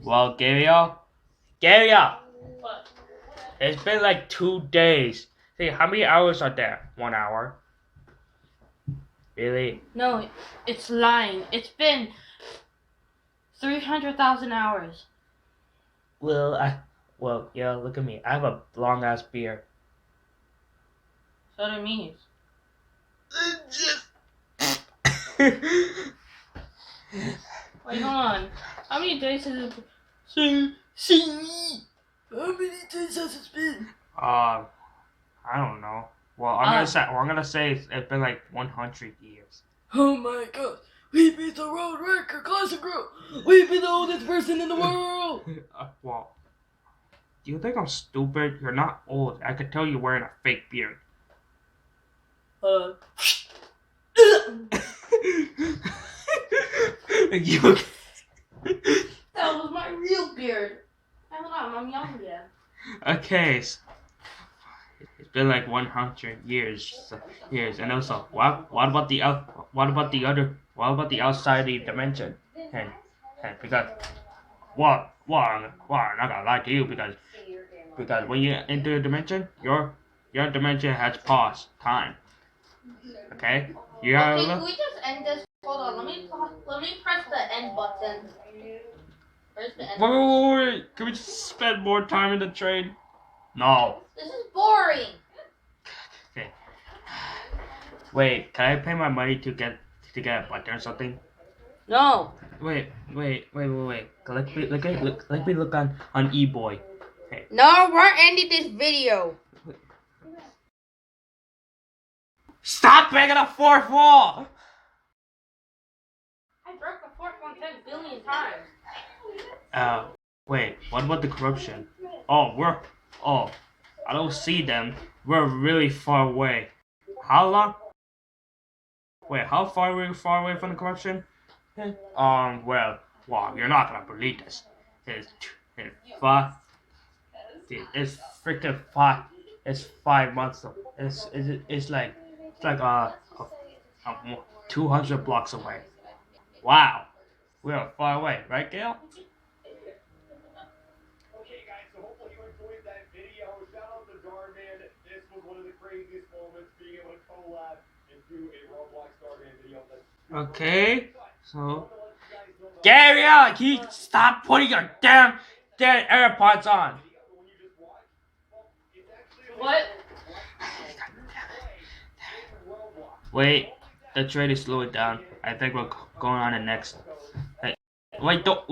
Well, Gabriel, What? it's been like 2 days. Hey, how many hours are there? 1 hour? Really? No, it's lying. It's been 300,000 hours. Well, yeah, look at me. I have a long ass beard. So do me. Wait, hold on. How many days has it been? How many days has it been? I don't know. Well, I'm gonna say it's been like 100 years. Oh my god. We beat the world record, GlysomeGro. We beat the oldest person in the world. Well, do you think I'm stupid? You're not old. I could tell you're wearing a fake beard. You. That was my real beard. Hold on, I'm young again. Okay. It's been like 100 years, and also, what about the outside dimension? And because, I'm not gonna lie to you because when you enter a dimension, your dimension has paused time. Okay, you gotta Okay, look. can we just end this? Hold on, let me press the end button. Where's the end button? Wait. Can we just spend more time in the train? No. This is boring. Okay. Wait, can I pay my money to get a button or something? No. Wait. Let me look on eBoy. Hey. No, we're ending this video. Stop breaking the fourth wall! I broke the fourth one 10 billion times. Wait, what about the corruption? I don't see them. We're really far away. How long? Wait, how far are we from the corruption? Well, you're not gonna believe this. It's freaking 5. It's 5 months. It's like 200 blocks away. Wow, we're far away, right, Gail? Okay, guys, so hopefully you enjoyed that video. Shout out to Darman. This was one of the craziest moments, being able to collab and do a Roblox Darman video. Okay, so Gabriel, can you stop putting your damn AirPods on? What? Wait, the train is slowing down. I think we're going on the next. Hey, wait, don't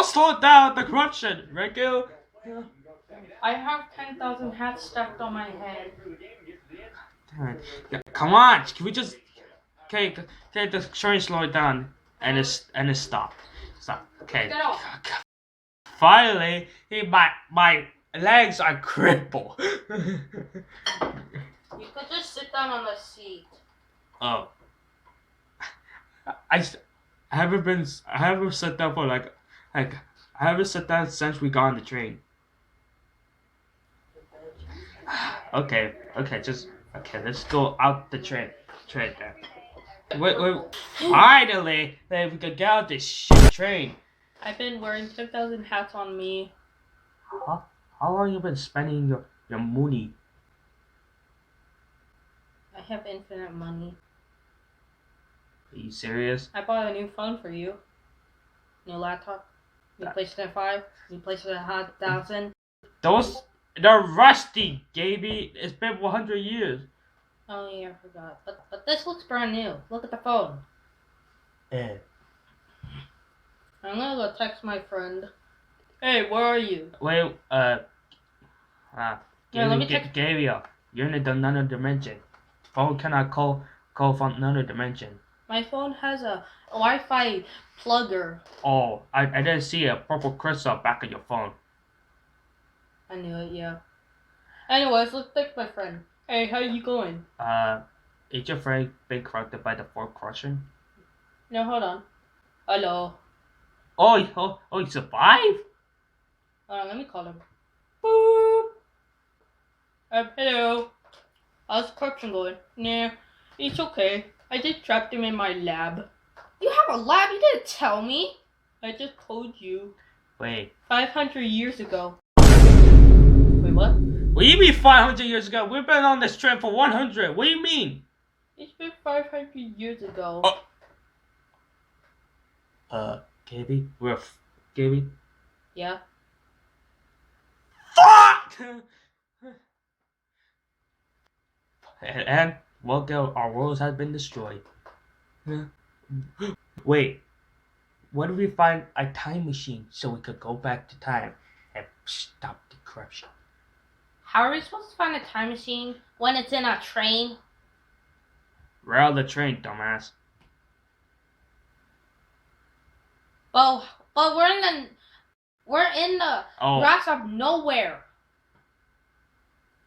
slow it down. The corruption, right, Gail? I have 10,000 hats stacked on my head. Come on, can we just? Okay, the train slow it down and it's stop. Stop. Okay. Get off. Finally, my legs are crippled. You could just sit down on the seat. Oh. I haven't sat down for I haven't sat down since we got on the train. Okay, let's go out the train there. Wait, finally, we could get out this shit train. I've been wearing 10,000 hats on me. How long you been spending your money? I have infinite money. Are you serious? I bought a new phone for you. New laptop. New PlayStation 5. New PlayStation 1000. They're rusty, Gaby. It's been 100 years. Oh yeah, I forgot. But this looks brand new. Look at the phone. Eh. I'm gonna go text my friend. Hey, where are you? Wait, let me text. Gabriel, you're in another dimension. Phone cannot call from another dimension. My phone has a Wi-Fi plugger. Oh, I didn't see a purple crystal back of your phone. I knew it, yeah. Anyways, let's text my friend. Hey, how you going? Is your friend been corrupted by the fourth corruption? No, hold on. Hello. Oh, you survived? Hold on, let me call him. Boop. Hello. How's the corruption going? Nah, it's okay. I just trapped him in my lab. You have a lab? You didn't tell me. I just told you. Wait. 500 years ago. Wait, what? What do you mean 500 years ago? We've been on this trip for 100. What do you mean? It's been 500 years ago. Gaby? Gaby? Yeah. Fuck! And well, our world has been destroyed. Wait. What if we find a time machine so we could go back to time and stop the corruption? How are we supposed to find a time machine when it's in a train? Rail the train, dumbass. Well, but we're in the grass of nowhere.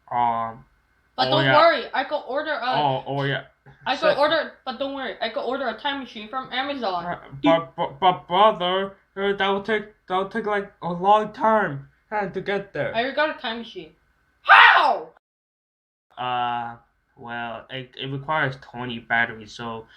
But don't worry, I could order a. But don't worry, I could order a time machine from Amazon. But brother, that will take like a long time to get there. I already got a time machine. How? Well, it requires 20 batteries, so